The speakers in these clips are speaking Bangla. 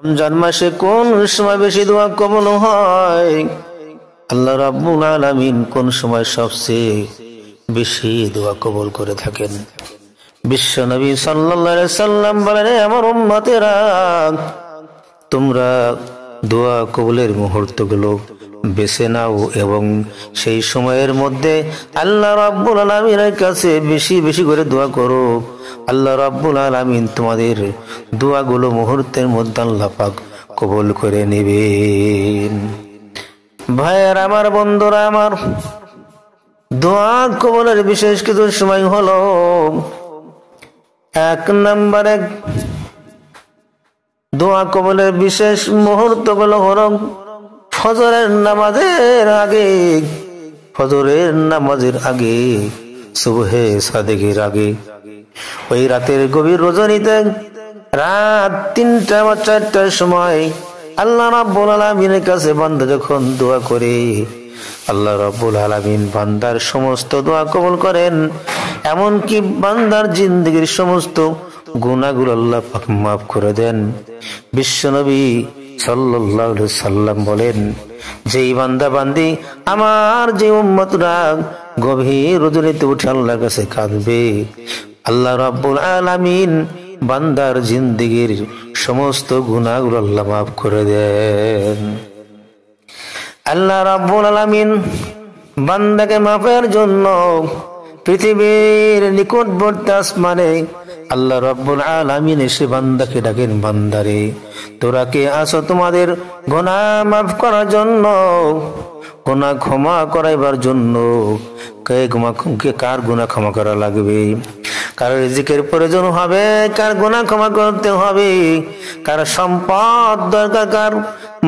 রমজান মাসে কোন সময় বেশি দোয়া কবুল হয়? আল্লাহ রাব্বুল আলামিন কোন সময় সবচেয়ে বেশি দোয়া কবুল করে থাকেন? বিশ্ব নবী সাল্লাল্লাহু আলাইহি সাল্লাম বলেন, আমার উম্মতেরা, তোমরা দোয়া কবুলের মুহূর্তগুলো বেছে নাও এবং সেই সময়ের মধ্যে আল্লাহ রাব্বুল আলামিনের কাছে বেশি বেশি করে দোয়া করো। আল্লাহ রাব্বুল আলামিন তোমাদের দোয়াগুলো মুহূর্তের মধ্যে আল্লাহ পাক কবুল করে নেবেন। ভাইয়ের আমার, বন্ধুরা আমার, দোয়া কবুলের বিশেষ কিছু সময় হলো, এক নম্বরে দোয়া কবুলের বিশেষ মুহূর্তগুলো হলো ফজরের নামাজের আগে, ফজরের নামাজের আগে, সুবহে সাদেকের আগে, ওই রাতের গভীর রজনীতে রাত ৩টা বা ৪টার সময় আল্লাহ রাব্বুল আলামিনের কাছে বান্দা যখন দোয়া করে, আল্লাহ রাব্বুল আলামিন বান্দার সমস্ত দোয়া কবুল করেন। এমনকি বান্দার জিন্দেগির সমস্ত গুনাহগুলো আল্লাহ পাক মাফ করে দেন। বিশ্বনবী সাল্লাল্লাহু আলাইহি সাল্লাম বলেন, যেই বান্দা বান্দি আমার যে উম্মতরা গভীর রজনীতে উঠে আল্লাহর কাছে কাঁদবে, আল্লাহ রাব্বুল আলামিন বান্দার জিন্দেগির সমস্ত গুনাহগুলো আল্লাহ মাফ করে দেন। আল্লাহ রাব্বুল আলামিন বান্দাকে মাফের জন্য পৃথিবীর নিকটবর্তী আসমানে আল্লাহ রাব্বুল আলামিন এসে বান্দাকে ডাকেন, বান্দারে তোরা কে আসো তোমাদের গুনাহ মাফ করার জন্য, গুনাহ ক্ষমা করাইবার জন্য। কার গুনাহ ক্ষমা করা লাগবে, কার রিজিকের প্রয়োজন হবে, কার গুনাহ ক্ষমা করতে হবে, কার সম্পদ দরকার, কার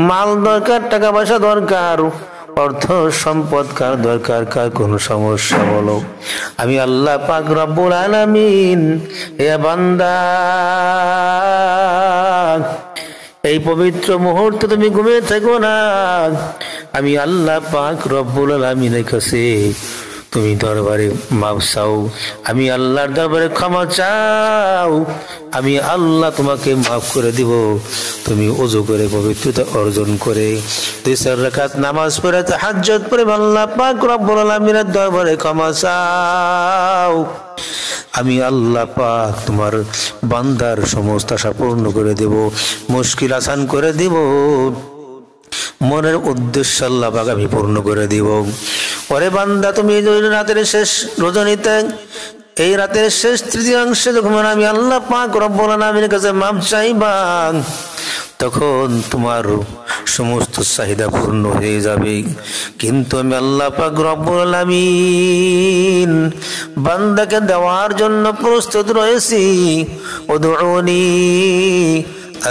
মাল দরকার, টাকা পয়সা দরকার, অর্থ সম্পদ কার দরকার, কার কোন সমস্যা বলো, আমি আল্লাহ পাক রব্বুল আলামিন এ বান্দা এই পবিত্র মুহূর্তে তুমি ঘুমিয়ে থেকো না, আমি আল্লাহ পাক রব্বুল আলামিনের কাছে তুমি দরবারে মাফ চাও, আমি আল্লাহর দরবারে ক্ষমা চাও, আমি আল্লাহ তোমাকে মাফ করে দিব। তুমি ওযু করে পবিত্রতা অর্জন করে 2-4 রাকাত নামাজ পড়ে তাহাজ্জুদ পড়ে আল্লাহ পাক রব্বুল আলামিনের দরবারে ক্ষমা চাও, আমি আল্লাহ পাক তোমার বান্দার সমস্ত আশা পূর্ণ করে দেব, মুশকিল আসান করে দিব, মনের উদ্দেশ্য আল্লাহ পাক আমি পূর্ণ করে দিব। ওরে বান্দা, তুমি রাতের শেষ রজনীতে, এই রাতের শেষ তৃতীয়াংশে যখন আমি আল্লাহ পাক রব্বুল আলামিনের কাছে মাফ চাইবা, তখন তোমার সমস্ত চাহিদা পূর্ণ হয়ে যাবে। কিন্তু আমি আল্লাহ পাক রব্বুল আলামিন বান্দাকে দেওয়ার জন্য প্রস্তুত রয়েছি। উদউনি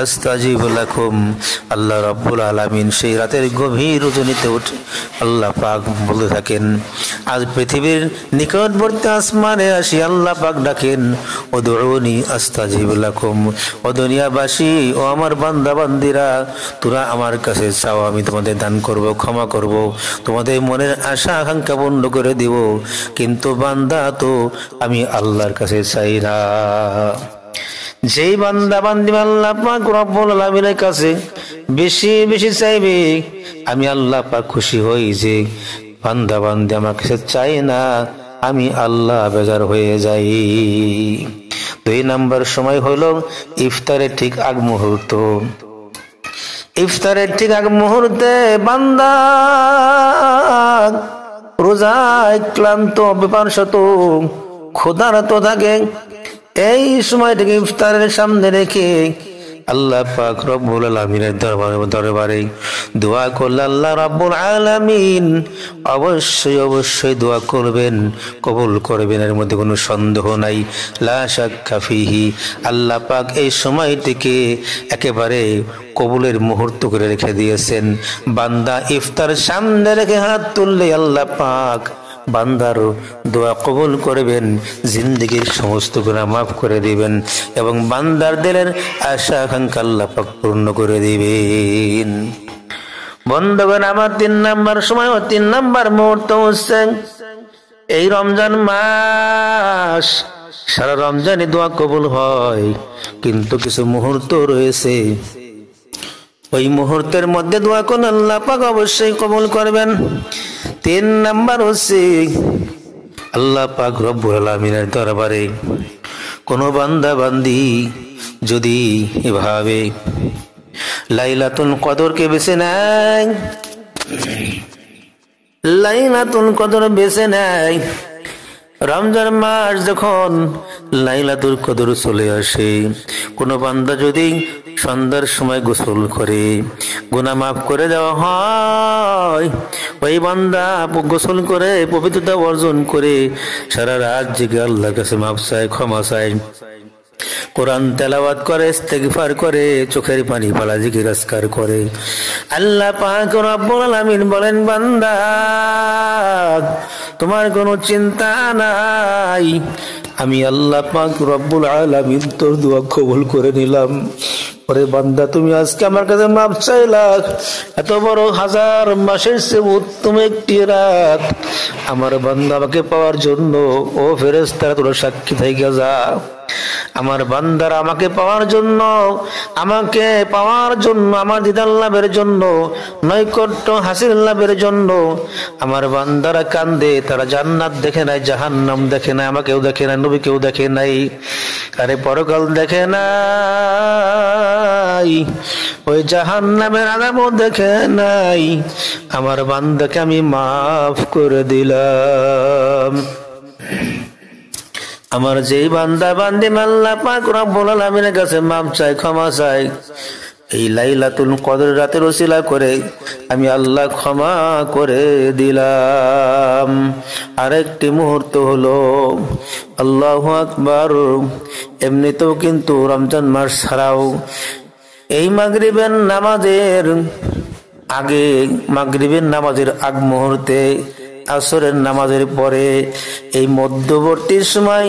আস্তাজিব লাকুম। আল্লাহ রাব্বুল আলামিন সেই রাতের গভীর রজনীতে উঠে আল্লাহ পাক বলতে থাকেন, আজ পৃথিবীর নিকটবর্তী আসমানে আসি আল্লাহ পাক ডাকেন, উদউনি আস্তাজিব লাকুম। ও দুনিয়াবাসী, ও আমার বান্দা বান্দিরা, তোরা আমার কাছে চাও, আমি তোমাদের দান করব, ক্ষমা করব, তোমাদের মনের আশা আকাঙ্ক্ষা পূর্ণ করে দিব। কিন্তু বান্দা তো আমি আল্লাহর কাছে চাই না। যেই বান্দা বান্দি আল্লাহ পাক রব্বুল আলামিনের কাছে বেশি বেশি চাইবে, আমি আল্লাহ পাক খুশি হই। যে বান্দা বান্দি আমার কাছে চাই না, আমি আল্লাহ বেজার হয়ে যাই। 2 নম্বর সময় হলো ইফতারের ঠিক আগ মুহূর্ত। ইফতারের ঠিক আগ মুহূর্তে বান্দা রোজায় ক্লান্ত, বিপারশত, ক্ষুধার্ত থাকে। এই সময়টাকে ইফতারের সামনে রেখে আল্লাহ পাক রব্বুল আলামিনের দরবারে দোয়া করলে আল্লাহ রাব্বুল আলামিন অবশ্যই অবশ্যই দোয়া করবেন, কবুল করবেন, এর মধ্যে কোনো সন্দেহ নাই। লা শাক্কা ফিহি। আল্লাহ পাক এই সময়টিকে একেবারে কবুলের মুহূর্ত করে রেখে দিয়েছেন। বান্দা ইফতার সামনে রেখে হাত তুললে আল্লাহ পাক বান্দার দোয়া কবুল করবেন, জিন্দেগির সমস্ত গুনাহ মাফ করে দিবেন এবং বান্দার দিলের আশা আকাঙ্ক্ষা আল্লাহ পাক পূর্ণ করে দিবেন। বন্ধুগণ আমার 3 নম্বর সময় ও 3 নম্বর মুহূর্ত হচ্ছে এই রমজান মাস। সারা রমজানে দোয়া কবুল হয়, কিন্তু কিছু মুহূর্ত রয়েছে ওই মুহূর্তের মধ্যে দোয়া করলে আল্লাহ পাক অবশ্যই কবুল করবেন। 3 নাম্বার হচ্ছে আল্লাহ পাক রব্বুল আলামিনের দরবারে কোন বান্দা বান্দি যদি এভাবে লাইলাতুল কদরকে বেছে নেয়, লাইলাতুল কদর বেছে নেয়, রমজান মাস যখন লাইলাতুল কদর চলে আসে, কোন বান্দা যদি সন্ধ্যার সময় গোসল করে গুনাহ মাফ করে দেওয়া হয়, ওই বান্দা গোসল করে পবিত্রতা অর্জন করে সারা রাত জেগে আল্লাহর কাছে মাফ চায়, ক্ষমা চায়, কোরআন তেলাওয়াত করে, ইস্তেগফার করে, চোখের পানি ফেলা, জিকির আজকার করে। আল্লাহ পাক রব্বুল আলামিন বলেন, বান্দা তোমার কোনো চিন্তা নাই, আমি আল্লাহ পাক রব্বুল আলামিন তোর দোয়া কবুল করে নিলাম। ওরে বান্দা, তুমি আজকে আমার কাছে মাপ চাইলা, এত বড় 1000 মাসের চেয়ে উত্তম একটি রাত আমার বান্দা আমাকে পাওয়ার জন্য, ও ফেরেশতারা তোরা সাক্ষী থেকে যা, আমার বান্দারা আমাকে পাওয়ার জন্য, আমাকে পাওয়ার জন্য, আমার দিদার লাভের জন্য, নৈকট্য হাসিল লাভের জন্য আমার বান্দারা কান্দে। তারা জান্নাত দেখে নাই, জাহান্নাম দেখে নাই, আমাকেও দেখে নাই, নবীকেও দেখে নাই, আরে পরকাল দেখে নাই, ওই জাহান্নামের আযাবও দেখে নাই। আমার বান্দাকে আমি মাফ করে দিলাম। আমার যেই বান্দা বান্দি আল্লাহ পাক রব্বুল আলামিনের কাছে মাফ চাই, ক্ষমা চাই, এই লাইলাতুল কদর রাতের ওসিলা করে আমি আল্লাহ ক্ষমা করে দিলাম। আরেকটি মুহূর্ত হলো আল্লাহু আকবার, এমনিতেও কিন্তু রমজান মাস ছাড়াও এই মাগরিবের নামাজের আগে, মাগরিবের নামাজের আগ মুহূর্তে, আসরের নামাজের পরে, এই মধ্যবর্তী সময়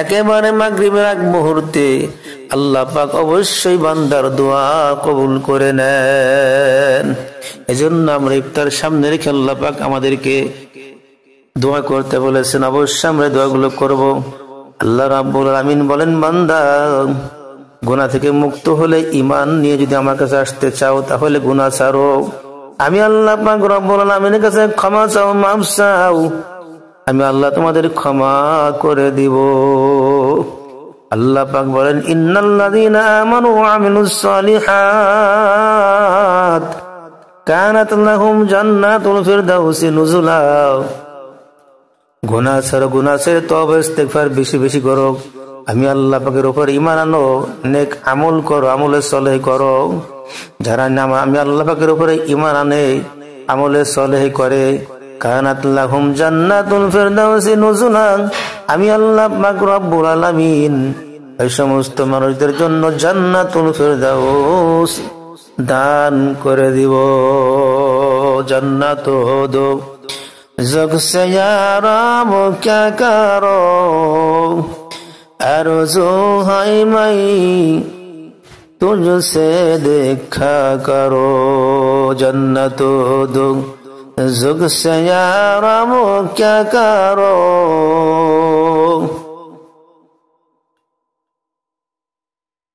একেবারে মাগরিবের আগ মুহূর্তে আল্লাহ পাক অবশ্যই বান্দার দোয়া কবুল করে নেন। এজন্য আমরা ইফতার সামনে রেখে আল্লাহ পাক আমাদেরকে দোয়া করতে বলেছেন, অবশ্যই আমরা দোয়াগুলো করব। আল্লাহ রাব্বুল আলামিন বলেন, বান্দা গুনাহ থেকে মুক্ত হলে, ঈমান নিয়ে যদি আমার কাছে আসতে চাও, তাহলে গুনাহ ছাড়ো। আমি আল্লাহ পাক রব্বুল আলামিনের কাছে ক্ষমা চাও, মাফ চাও, আমি আল্লাহ তোমাদের ক্ষমা করে দিব। আল্লাহ পাক বলেন, ইন্নাল্লাযীনা আমানু ওয়া আমিলুস সালিহাত কানাত লাহুম জান্নাতুল ফিরদাউসি নুজুলা। গুনাহ ছাড়ো, গুনাহ ছেড়ে তওবা ইস্তেগফার বেশি বেশি করো, আমি আল্লাহ পাকের উপর ঈমান আনো, নেক আমল করো, আমলে সলেহ করো। যারা আমি আল্লাহ পাকের উপরে ঈমান আনে, আমলে সলেহ করে, কানাত লাহুম জান্নাতুল ফিরদাউসি নুজুলা, আমি আল্লাহ পাক রব্বুল আলামিন এই সমস্ত মানুষদের জন্য জান্নাতুল ফিরদাউস দান করে দিব। জান্নাত দো জগ সে ইয়ারাম ক্যা করো, আরজু হাই মাই तुझसे देखा करो, जन्नत दो जुग से याराम क्या करो,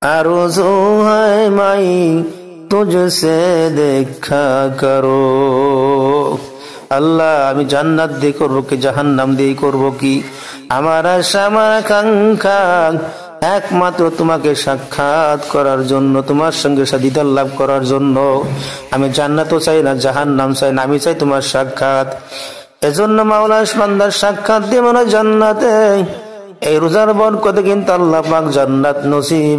आरज़ू है माई तुझसे देखा करो। আল্লাহ, আমি জান্নাত দিয়ে করবো কি জাহান্নাম দিয়ে করবো কি, আমার আশা আমার আকাঙ্ক্ষা একমাত্র তোমাকে সাক্ষাৎ করার জন্য, তোমার সঙ্গে দিদার লাভ করার জন্য। আমি জান্নাতও চাই না, জাহান্নাম চাই না, আমি চাই তোমার সাক্ষাৎ। এজন্য মাওলা বান্দার সাক্ষাৎ দিয়ে মানে জান্নাতে, এই রোজার বরকতে কিন্তু আল্লাহ পাক জান্নাত নসিব